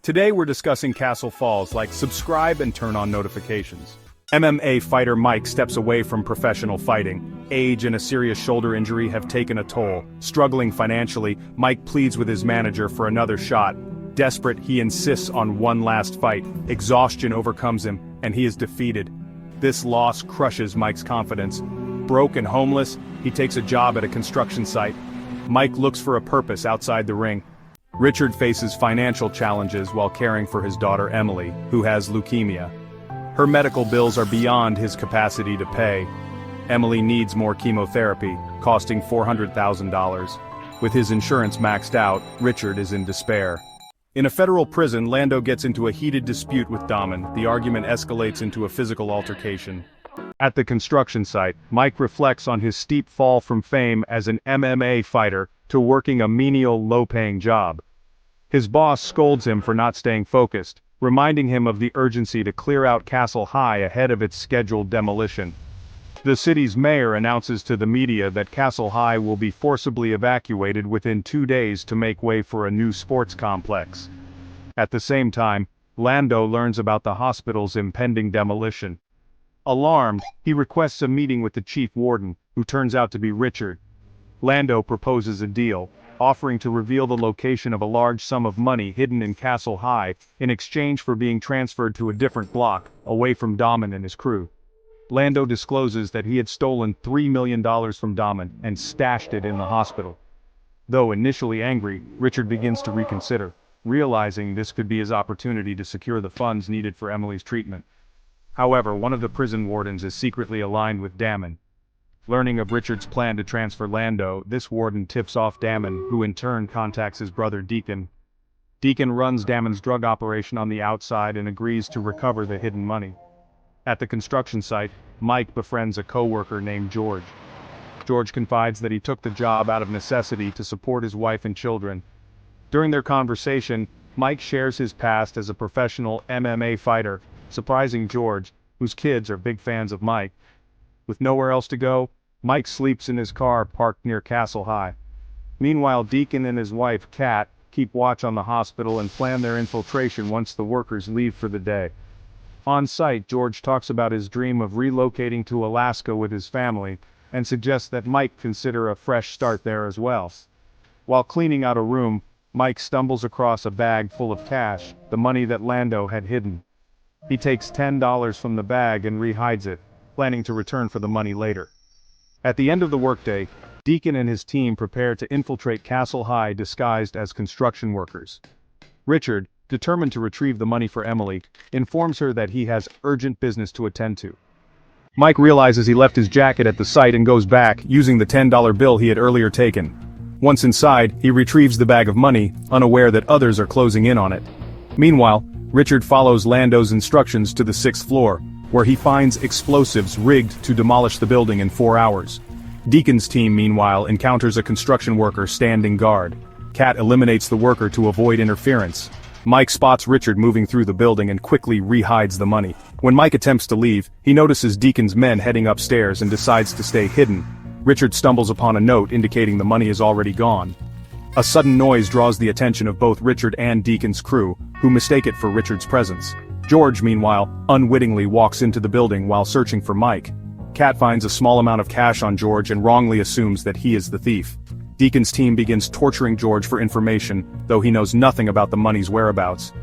Today we're discussing Castle Falls. Subscribe and turn on notifications. MMA fighter Mike steps away from professional fighting. Age and a serious shoulder injury have taken a toll. Struggling financially, Mike pleads with his manager for another shot. Desperate, he insists on one last fight. Exhaustion overcomes him, and he is defeated. This loss crushes Mike's confidence. Broke and homeless, he takes a job at a construction site. Mike looks for a purpose outside the ring. Richard faces financial challenges while caring for his daughter Emily, who has leukemia. Her medical bills are beyond his capacity to pay. Emily needs more chemotherapy, costing $400,000. With his insurance maxed out, Richard is in despair. In a federal prison, Lando gets into a heated dispute with Damon. The argument escalates into a physical altercation. At the construction site, Mike reflects on his steep fall from fame as an MMA fighter to working a menial, low-paying job. His boss scolds him for not staying focused, reminding him of the urgency to clear out Castle High ahead of its scheduled demolition. The city's mayor announces to the media that Castle High will be forcibly evacuated within 2 days to make way for a new sports complex. At the same time, Lando learns about the hospital's impending demolition. Alarmed, he requests a meeting with the chief warden, who turns out to be Richard. Lando proposes a deal, offering to reveal the location of a large sum of money hidden in Castle High in exchange for being transferred to a different block, away from Damon and his crew. Lando discloses that he had stolen $3 million from Damon and stashed it in the hospital. Though initially angry, Richard begins to reconsider, realizing this could be his opportunity to secure the funds needed for Emily's treatment. However, one of the prison wardens is secretly aligned with Damon. Learning of Richard's plan to transfer Lando, this warden tips off Damon, who in turn contacts his brother Deacon. Deacon runs Damon's drug operation on the outside and agrees to recover the hidden money. At the construction site, Mike befriends a co-worker named George. George confides that he took the job out of necessity to support his wife and children. During their conversation, Mike shares his past as a professional MMA fighter, surprising George, whose kids are big fans of Mike. With nowhere else to go, Mike sleeps in his car parked near Castle High. Meanwhile, Deacon and his wife, Kat, keep watch on the hospital and plan their infiltration once the workers leave for the day. On site, George talks about his dream of relocating to Alaska with his family, and suggests that Mike consider a fresh start there as well. While cleaning out a room, Mike stumbles across a bag full of cash, the money that Lando had hidden. He takes $10 from the bag and rehides it, planning to return for the money later. At the end of the workday, Deacon and his team prepare to infiltrate Castle High disguised as construction workers. Richard, determined to retrieve the money for Emily, informs her that he has urgent business to attend to. Mike realizes he left his jacket at the site and goes back, using the $10 bill he had earlier taken. Once inside, he retrieves the bag of money, unaware that others are closing in on it. Meanwhile, Richard follows Lando's instructions to the 6th floor, where he finds explosives rigged to demolish the building in 4 hours. Deacon's team, meanwhile, encounters a construction worker standing guard. Kat eliminates the worker to avoid interference. Mike spots Richard moving through the building and quickly rehides the money. When Mike attempts to leave, he notices Deacon's men heading upstairs and decides to stay hidden. Richard stumbles upon a note indicating the money is already gone. A sudden noise draws the attention of both Richard and Deacon's crew, who mistake it for Richard's presence. George, meanwhile, unwittingly walks into the building while searching for Mike. Kat finds a small amount of cash on George and wrongly assumes that he is the thief. Deacon's team begins torturing George for information, though he knows nothing about the money's whereabouts.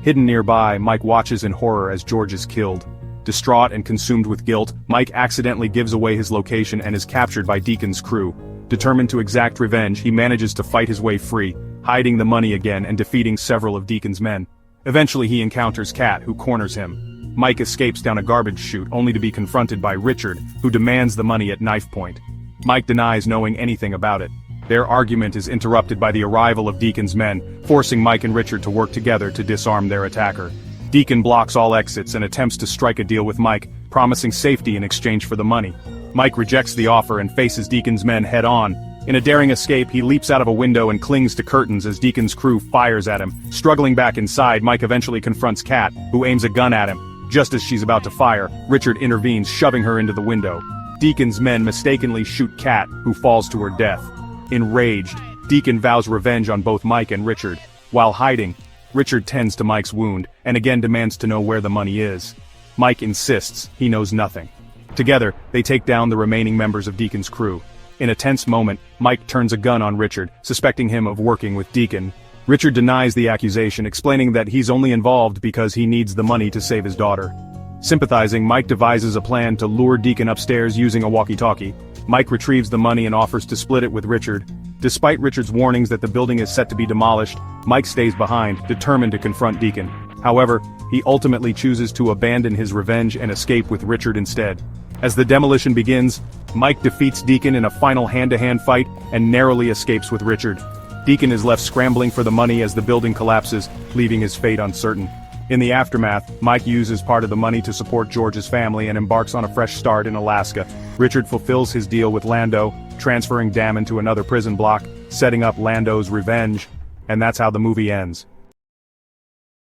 Hidden nearby, Mike watches in horror as George is killed. Distraught and consumed with guilt, Mike accidentally gives away his location and is captured by Deacon's crew. Determined to exact revenge, he manages to fight his way free, hiding the money again and defeating several of Deacon's men. Eventually he encounters Kat, who corners him. Mike escapes down a garbage chute only to be confronted by Richard, who demands the money at knife point. Mike denies knowing anything about it. Their argument is interrupted by the arrival of Deacon's men, forcing Mike and Richard to work together to disarm their attacker. Deacon blocks all exits and attempts to strike a deal with Mike, promising safety in exchange for the money. Mike rejects the offer and faces Deacon's men head-on. In a daring escape, he leaps out of a window and clings to curtains as Deacon's crew fires at him. Struggling back inside, Mike eventually confronts Kat, who aims a gun at him. Just as she's about to fire, Richard intervenes, shoving her into the window. Deacon's men mistakenly shoot Kat, who falls to her death. Enraged, Deacon vows revenge on both Mike and Richard. While hiding, Richard tends to Mike's wound, and again demands to know where the money is. Mike insists he knows nothing. Together, they take down the remaining members of Deacon's crew. In a tense moment, Mike turns a gun on Richard, suspecting him of working with Deacon. Richard denies the accusation, explaining that he's only involved because he needs the money to save his daughter. Sympathizing, Mike devises a plan to lure Deacon upstairs using a walkie-talkie. Mike retrieves the money and offers to split it with Richard. Despite Richard's warnings that the building is set to be demolished, Mike stays behind, determined to confront Deacon. However, he ultimately chooses to abandon his revenge and escape with Richard instead. As the demolition begins, Mike defeats Deacon in a final hand-to-hand fight and narrowly escapes with Richard. Deacon is left scrambling for the money as the building collapses, leaving his fate uncertain. In the aftermath, Mike uses part of the money to support George's family and embarks on a fresh start in Alaska. Richard fulfills his deal with Lando, transferring Damon to another prison block, setting up Lando's revenge, and that's how the movie ends.